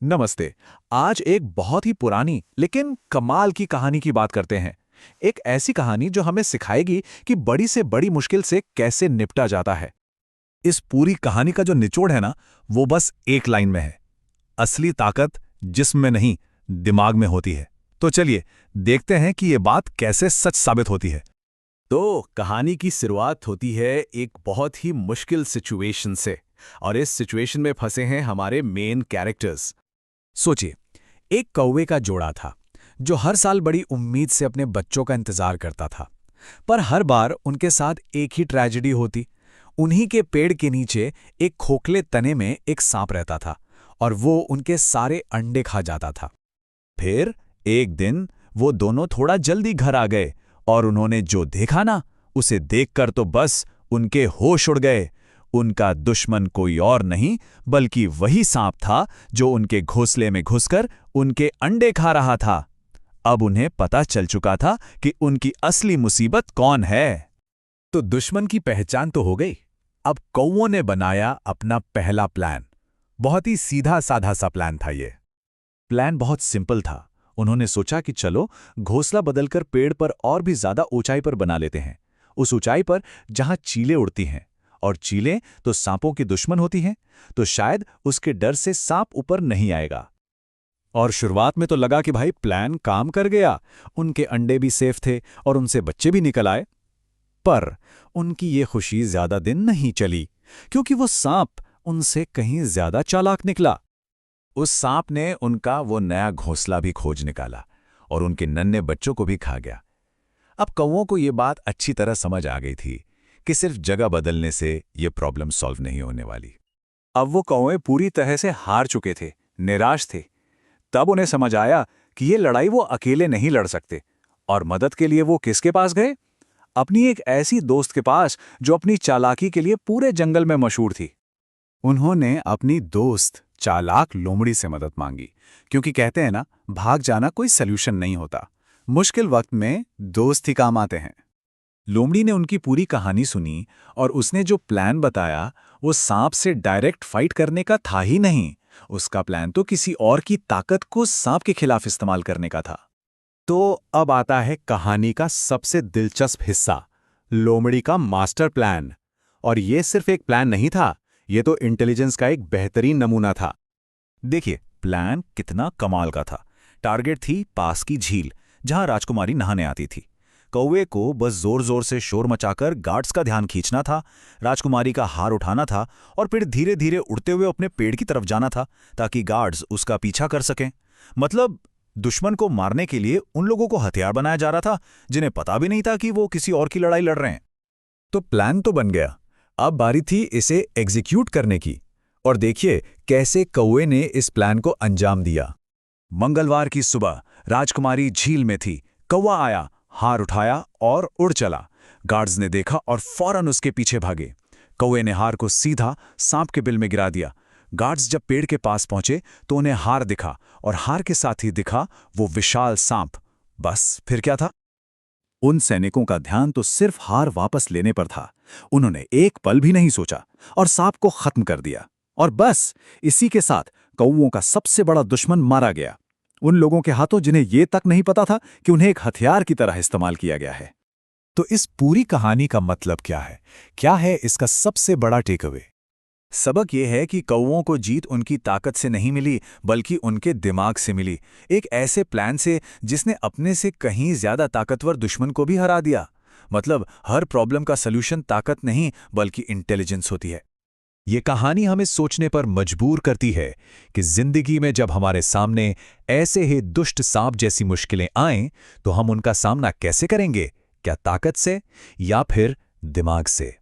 नमस्ते। आज एक बहुत ही पुरानी लेकिन कमाल की कहानी की बात करते हैं। एक ऐसी कहानी जो हमें सिखाएगी कि बड़ी से बड़ी मुश्किल से कैसे निपटा जाता है। इस पूरी कहानी का जो निचोड़ है ना, वो बस एक लाइन में है। असली ताकत जिस्म में नहीं, दिमाग में होती है। तो चलिए देखते हैं कि ये बात कैसे सच साबित होती है। तो कहानी की शुरुआत होती है एक बहुत ही मुश्किल सिचुएशन से, और इस सिचुएशन में फंसे हैं हमारे मेन कैरेक्टर्स। सोचिए, एक कौवे का जोड़ा था जो हर साल बड़ी उम्मीद से अपने बच्चों का इंतजार करता था। पर हर बार उनके साथ एक ही ट्रेजेडी होती। उन्हीं के पेड़ के नीचे एक खोखले तने में एक सांप रहता था और वो उनके सारे अंडे खा जाता था। फिर एक दिन वो दोनों थोड़ा जल्दी घर आ गए और उन्होंने जो देखा ना, उसे देखकर तो बस उनके होश उड़ गए। उनका दुश्मन कोई और नहीं बल्कि वही सांप था जो उनके घोंसले में घुसकर उनके अंडे खा रहा था। अब उन्हें पता चल चुका था कि उनकी असली मुसीबत कौन है। तो दुश्मन की पहचान तो हो गई। अब कौवों ने बनाया अपना पहला प्लान। बहुत ही सीधा साधा सा प्लान था ये। प्लान बहुत सिंपल था। उन्होंने सोचा कि चलो घोंसला बदलकर पेड़ पर और भी ज्यादा ऊंचाई पर बना लेते हैं, उस ऊंचाई पर जहां चीलें उड़ती हैं। और चीलें तो सांपों की दुश्मन होती हैं, तो शायद उसके डर से सांप ऊपर नहीं आएगा। और शुरुआत में तो लगा कि भाई प्लान काम कर गया, उनके अंडे भी सेफ थे और उनसे बच्चे भी निकल आए। पर उनकी ये खुशी ज्यादा दिन नहीं चली, क्योंकि वो सांप उनसे कहीं ज्यादा चालाक निकला। उस सांप ने उनका वो नया घोंसला भी खोज निकाला और उनके नन्हे बच्चों को भी खा गया। अब कौवों को ये बात अच्छी तरह समझ आ गई थी कि सिर्फ जगह बदलने से ये प्रॉब्लम सॉल्व नहीं होने वाली। अब वो कौवे पूरी तरह से हार चुके थे, निराश थे। तब उन्हें समझ आया कि ये लड़ाई वो अकेले नहीं लड़ सकते, और मदद के लिए वो किसके पास गए? अपनी एक ऐसी दोस्त के पास जो अपनी चालाकी के लिए पूरे जंगल में मशहूर थी। उन्होंने अपनी दोस्त चालाक लोमड़ी से मदद मांगी, क्योंकि कहते हैं ना, भाग जाना कोई सल्यूशन नहीं होता, मुश्किल वक्त में दोस्त ही काम आते हैं। लोमड़ी ने उनकी पूरी कहानी सुनी और उसने जो प्लान बताया वो सांप से डायरेक्ट फाइट करने का था ही नहीं। उसका प्लान तो किसी और की ताकत को सांप के खिलाफ इस्तेमाल करने का था। तो अब आता है कहानी का सबसे दिलचस्प हिस्सा, लोमड़ी का मास्टर प्लान। और ये सिर्फ एक प्लान नहीं था, ये तो इंटेलिजेंस का एक बेहतरीन नमूना था। देखिए, प्लान कितना कमाल का था। टारगेट थी पास की झील, जहां राजकुमारी नहाने आती थी। कौवे को बस जोर जोर से शोर मचाकर गार्ड्स का ध्यान खींचना था, राजकुमारी का हार उठाना था और फिर धीरे धीरे उड़ते हुए अपने पेड़ की तरफ जाना था, ताकि गार्ड्स उसका पीछा कर सकें। मतलब दुश्मन को मारने के लिए उन लोगों को हथियार बनाया जा रहा था जिन्हें पता भी नहीं था कि वो किसी और की लड़ाई लड़ रहे हैं। तो प्लान तो बन गया, अब बारी थी इसे एग्जीक्यूट करने की। और देखिए कैसे कौवे ने इस प्लान को अंजाम दिया। मंगलवार की सुबह राजकुमारी झील में थी। कौवा आया, हार उठाया और उड़ चला। गार्ड्स ने देखा और फौरन उसके पीछे भागे। कौवे ने हार को सीधा सांप के बिल में गिरा दिया। गार्ड्स जब पेड़ के पास पहुंचे तो उन्हें हार दिखा, और हार के साथ ही दिखा वो विशाल सांप। बस फिर क्या था? उन सैनिकों का ध्यान तो सिर्फ हार वापस लेने पर था। उन्होंने एक पल भी नहीं सोचा और सांप को खत्म कर दिया। और बस इसी के साथ कौवों का सबसे बड़ा दुश्मन मारा गया, उन लोगों के हाथों जिन्हें यह तक नहीं पता था कि उन्हें एक हथियार की तरह इस्तेमाल किया गया है। तो इस पूरी कहानी का मतलब क्या है? क्या है इसका सबसे बड़ा टेकअवे? सबक यह है कि कौवों को जीत उनकी ताकत से नहीं मिली, बल्कि उनके दिमाग से मिली। एक ऐसे प्लान से जिसने अपने से कहीं ज्यादा ताकतवर दुश्मन को भी हरा दिया। मतलब हर प्रॉब्लम का सलूशन ताकत नहीं बल्कि इंटेलिजेंस होती है। ये कहानी हमें सोचने पर मजबूर करती है कि जिंदगी में जब हमारे सामने ऐसे ही दुष्ट सांप जैसी मुश्किलें आएं, तो हम उनका सामना कैसे करेंगे? क्या ताकत से या फिर दिमाग से?